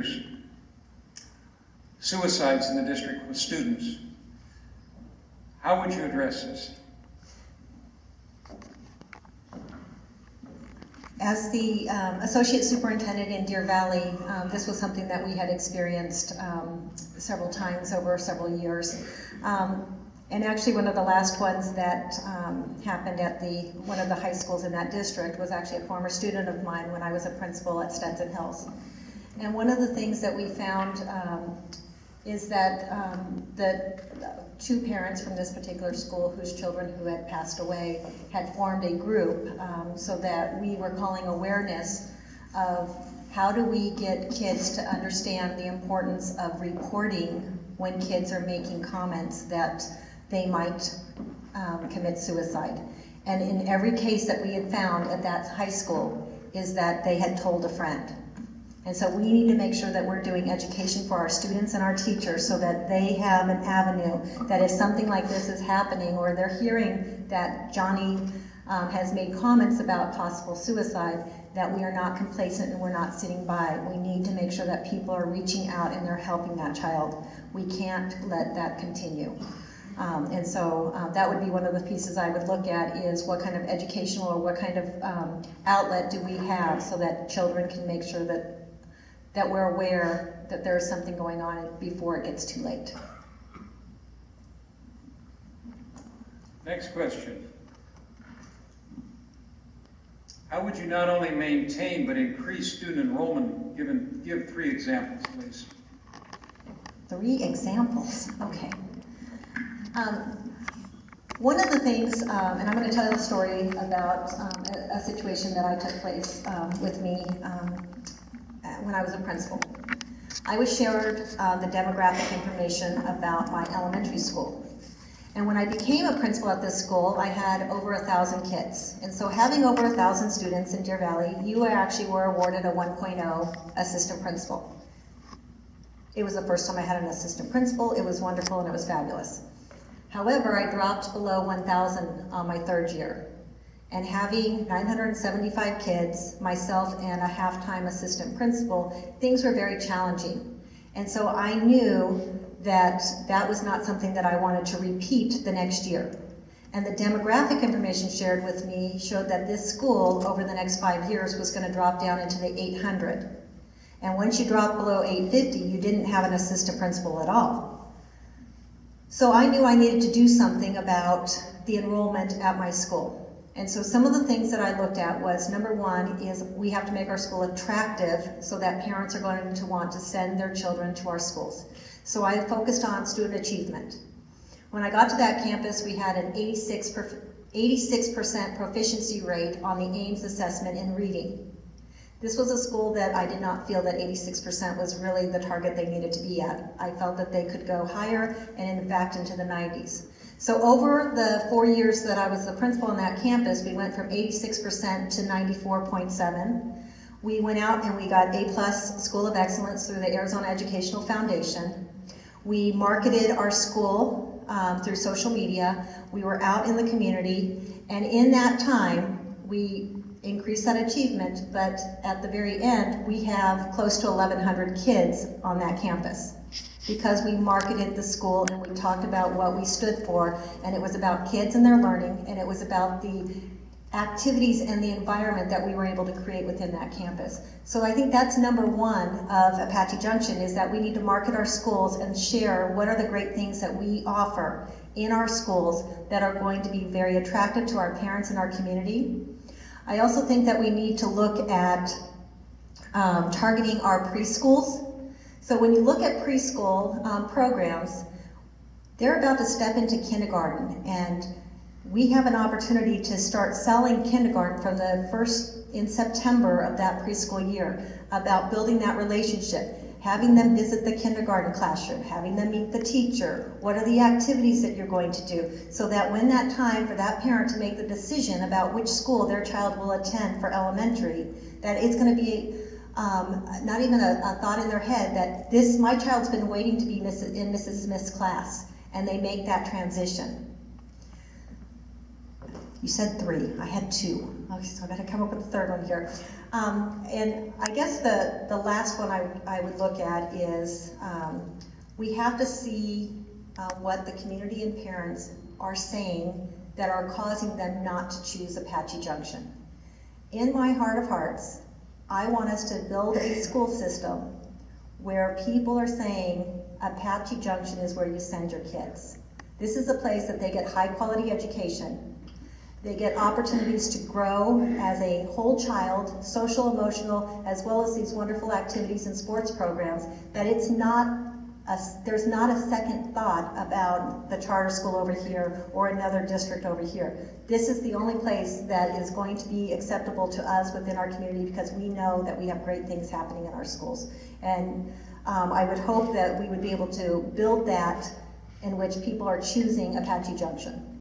years, suicides in the district with students. How would you address this? As the associate superintendent in Deer Valley, this was something that we had experienced several times over several years. And actually one of the last ones that happened at one of the high schools in that district was actually a former student of mine when I was a principal at Stetson Hills. And one of the things that we found is that the two parents from this particular school whose children who had passed away had formed a group so that we were calling awareness of how do we get kids to understand the importance of reporting when kids are making comments that they might commit suicide. And in every case that we had found at that high school is that they had told a friend. And so we need to make sure that we're doing education for our students and our teachers so that they have an avenue that if something like this is happening or they're hearing that Johnny has made comments about possible suicide, that we are not complacent and we're not sitting by. We need to make sure that people are reaching out and they're helping that child. We can't let that continue. And so that would be one of the pieces I would look at is what kind of educational or what kind of outlet do we have so that children can make sure that we're aware that there's something going on before it gets too late. Next question. How would you not only maintain but increase student enrollment? Give 3 examples, please. 3 examples, okay. One of the things, and I'm going to tell you a story about a situation that I took place with me when I was a principal. I was shared the demographic information about my elementary school. And when I became a principal at this school, I had over 1,000 kids. And so having over 1,000 students in Deer Valley, you actually were awarded a 1.0 assistant principal. It was the first time I had an assistant principal. It was wonderful and it was fabulous. However, I dropped below 1,000 on my 3rd year. And having 975 kids, myself and a half-time assistant principal, things were very challenging. And so I knew that that was not something that I wanted to repeat the next year. And the demographic information shared with me showed that this school, over the next 5 years, was going to drop down into the 800. And once you drop below 850, you didn't have an assistant principal at all. So I knew I needed to do something about the enrollment at my school. And so some of the things that I looked at was, number 1 is we have to make our school attractive so that parents are going to want to send their children to our schools. So I focused on student achievement. When I got to that campus, we had an 86% proficiency rate on the Ames assessment in reading. This was a school that I did not feel that 86% was really the target they needed to be at. I felt that they could go higher and in fact into the 90s. So over the 4 years that I was the principal on that campus, we went from 86% to 94.7. We went out and we got A+ School of Excellence through the Arizona Educational Foundation. We marketed our school through social media. We were out in the community, and in that time, we increased that achievement, but at the very end, we have close to 1,100 kids on that campus because we marketed the school and we talked about what we stood for, and it was about kids and their learning, and it was about the activities and the environment that we were able to create within that campus. So I think that's number 1 of Apache Junction, is that we need to market our schools and share what are the great things that we offer in our schools that are going to be very attractive to our parents and our community. I also think that we need to look at targeting our preschools. So when you look at preschool programs, they're about to step into kindergarten, and we have an opportunity to start selling kindergarten from the first in September of that preschool year, about building that relationship, having them visit the kindergarten classroom, having them meet the teacher, what are the activities that you're going to do, so that when that time for that parent to make the decision about which school their child will attend for elementary, that it's going to be not even a thought in their head that my child's been waiting to be in Mrs. Smith's class, and they make that transition. You said 3, I had 2. Okay, so I gotta come up with the third one here. And I guess the last one I would look at is, we have to see what the community and parents are saying that are causing them not to choose Apache Junction. In my heart of hearts, I want us to build a school system where people are saying Apache Junction is where you send your kids. This is a place that they get high quality education. They get opportunities to grow as a whole child, social, emotional, as well as these wonderful activities and sports programs, that it's not there's not a second thought about the charter school over here or another district over here. This is the only place that is going to be acceptable to us within our community because we know that we have great things happening in our schools. And I would hope that we would be able to build that in which people are choosing Apache Junction.